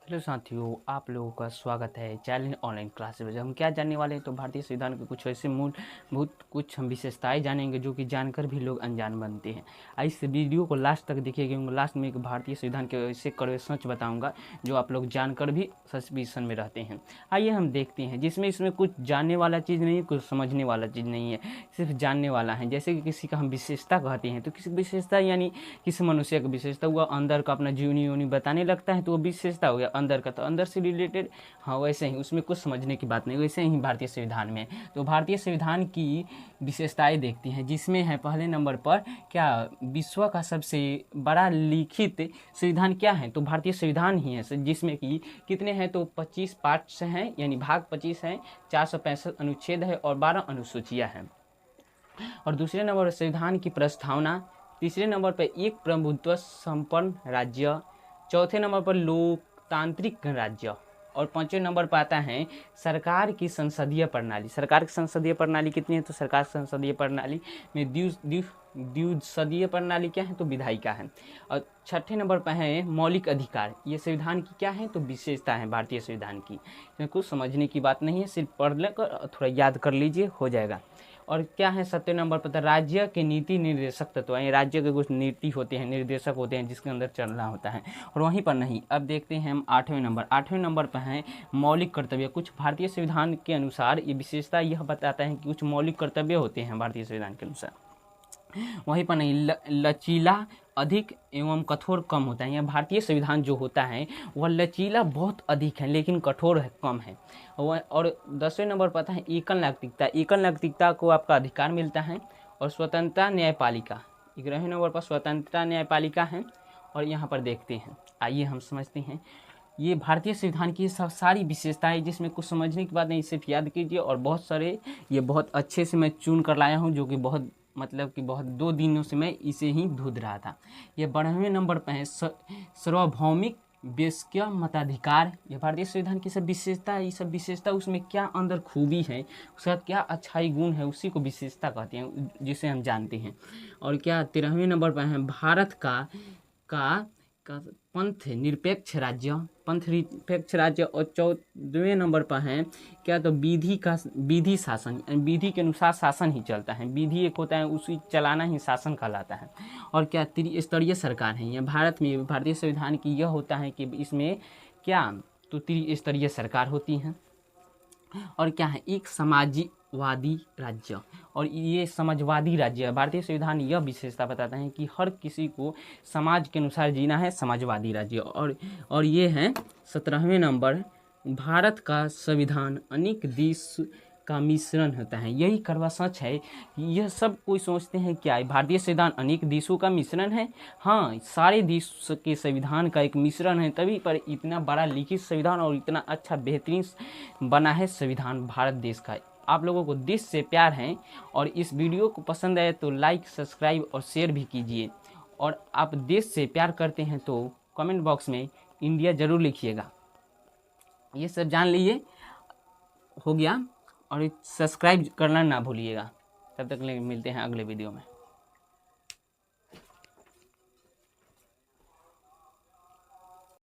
Hello साथियों, आप लोगों का स्वागत है चैलेंज ऑनलाइन क्लास में। हम क्या जानने वाले हैं तो भारतीय संविधान के कुछ ऐसे मूलभूत कुछ हम विशेषताएं जानेंगे जो कि जानकर भी लोग अनजान बनते हैं। इस वीडियो को लास्ट तक देखिए क्योंकि लास्ट में एक भारतीय संविधान के ऐसे कड़वे सच बताऊंगा जो आप लोग जानकर भी सस्पिशन में रहते हैं। आइए हम देखते हैं, जिसमें इसमें कुछ जानने वाला चीज़ नहीं है, कुछ समझने वाला चीज़ नहीं है, सिर्फ जानने वाला है। जैसे कि किसी का हम विशेषता कहते हैं तो किसी विशेषता यानी किसी मनुष्य का विशेषता हुआ, अंदर का अपना जीवनी बताने लगता है तो वो विशेषता हो गया अंदर का, तो अंदर से रिलेटेड। हाँ, वैसे ही उसमें कुछ समझने की बात नहीं, वैसे ही भारतीय संविधान में। तो भारतीय संविधान की विशेषताएं देखती हैं, जिसमें है पहले नंबर पर क्या, विश्व का सबसे बड़ा लिखित संविधान क्या है तो भारतीय संविधान ही है, जिसमें कि कितने हैं तो 25 पार्ट्स हैं, यानी भाग 25 हैं, 465 अनुच्छेद है और 12 अनुसूचियां हैं। और दूसरे नंबर पर संविधान की प्रस्तावना, तीसरे नंबर पर एक प्रभुत्व संपन्न राज्य, चौथे नंबर पर लोकतांत्रिक राज्य, और पांचवें नंबर पर आता है सरकार की संसदीय प्रणाली। सरकार की संसदीय प्रणाली कितनी है तो सरकार की संसदीय प्रणाली में द्विसदीय प्रणाली क्या है तो विधायिका है। और छठे नंबर पर है मौलिक अधिकार। ये संविधान की क्या है तो विशेषता है भारतीय संविधान की। इसमें कुछ समझने की बात नहीं है, सिर्फ पढ़ लेकर थोड़ा याद कर लीजिए, हो जाएगा। और क्या है सत्य नंबर पर राज्य के नीति निर्देशक तत्व, यानी राज्य के कुछ नीति होते हैं, निर्देशक होते हैं जिसके अंदर चलना होता है। और वहीं पर नहीं, अब देखते हैं हम आठवें नंबर पर है मौलिक कर्तव्य। कुछ भारतीय संविधान के अनुसार ये विशेषता यह बताता है कि कुछ मौलिक कर्तव्य होते हैं भारतीय संविधान के अनुसार। वहीं पर नहीं, लचीला अधिक एवं कठोर कम होता है। यह भारतीय संविधान जो होता है वह लचीला बहुत अधिक है लेकिन कठोर है, कम है। और 10वें नंबर पर आता है एकल नागरिकता। एकल नागरिकता को आपका अधिकार मिलता है। और स्वतंत्रता न्यायपालिका, 11वें नंबर पर स्वतंत्रता न्यायपालिका है। और यहाँ पर देखते हैं, आइए हम समझते हैं ये भारतीय संविधान की सब सारी विशेषताएं, जिसमें कुछ समझने की बात नहीं, सिर्फ याद कीजिए। और बहुत सारे ये बहुत अच्छे से मैं चुन कर लाया हूँ, जो कि बहुत मतलब कि बहुत 2 दिनों से मैं इसे ही ढूंढ रहा था। ये 12वें नंबर पर है सार्वभौमिक वयस्क मताधिकार। ये भारतीय संविधान की सब विशेषता है। ये सब विशेषता उसमें क्या अंदर खूबी है, उसका क्या अच्छाई गुण है, उसी को विशेषता कहते हैं, जिसे हम जानते हैं। और क्या 13वें नंबर पर है भारत का पंथ निरपेक्ष राज्य। और 14वें नंबर पर है क्या तो विधि शासन, विधि के अनुसार शासन ही चलता है। विधि एक होता है, उसी चलाना ही शासन कहलाता है। और क्या त्रिस्तरीय सरकार है। यह भारत में भारतीय संविधान की यह होता है कि इसमें क्या तो त्रिस्तरीय सरकार होती है। और क्या है एक समाजवादी राज्य। और ये समाजवादी राज्य है। भारतीय संविधान यह विशेषता बताता है कि हर किसी को समाज के अनुसार जीना है, समाजवादी राज्य। और ये है 17वें नंबर, भारत का संविधान अनेक देश का मिश्रण होता है। यही कड़वा सच है। यह सब कोई सोचते हैं क्या भारतीय संविधान अनेक देशों का मिश्रण है। हाँ, सारे देश के संविधान का एक मिश्रण है, तभी पर इतना बड़ा लिखित संविधान और इतना अच्छा बेहतरीन बना है संविधान भारत देश का। आप लोगों को देश से प्यार है और इस वीडियो को पसंद आए तो लाइक, सब्सक्राइब और शेयर भी कीजिए। और आप देश से प्यार करते हैं तो कमेंट बॉक्स में इंडिया ज़रूर लिखिएगा। ये सब जान लीजिए, हो गया। और सब्सक्राइब करना ना भूलिएगा। तब तक मिलते हैं अगले वीडियो में।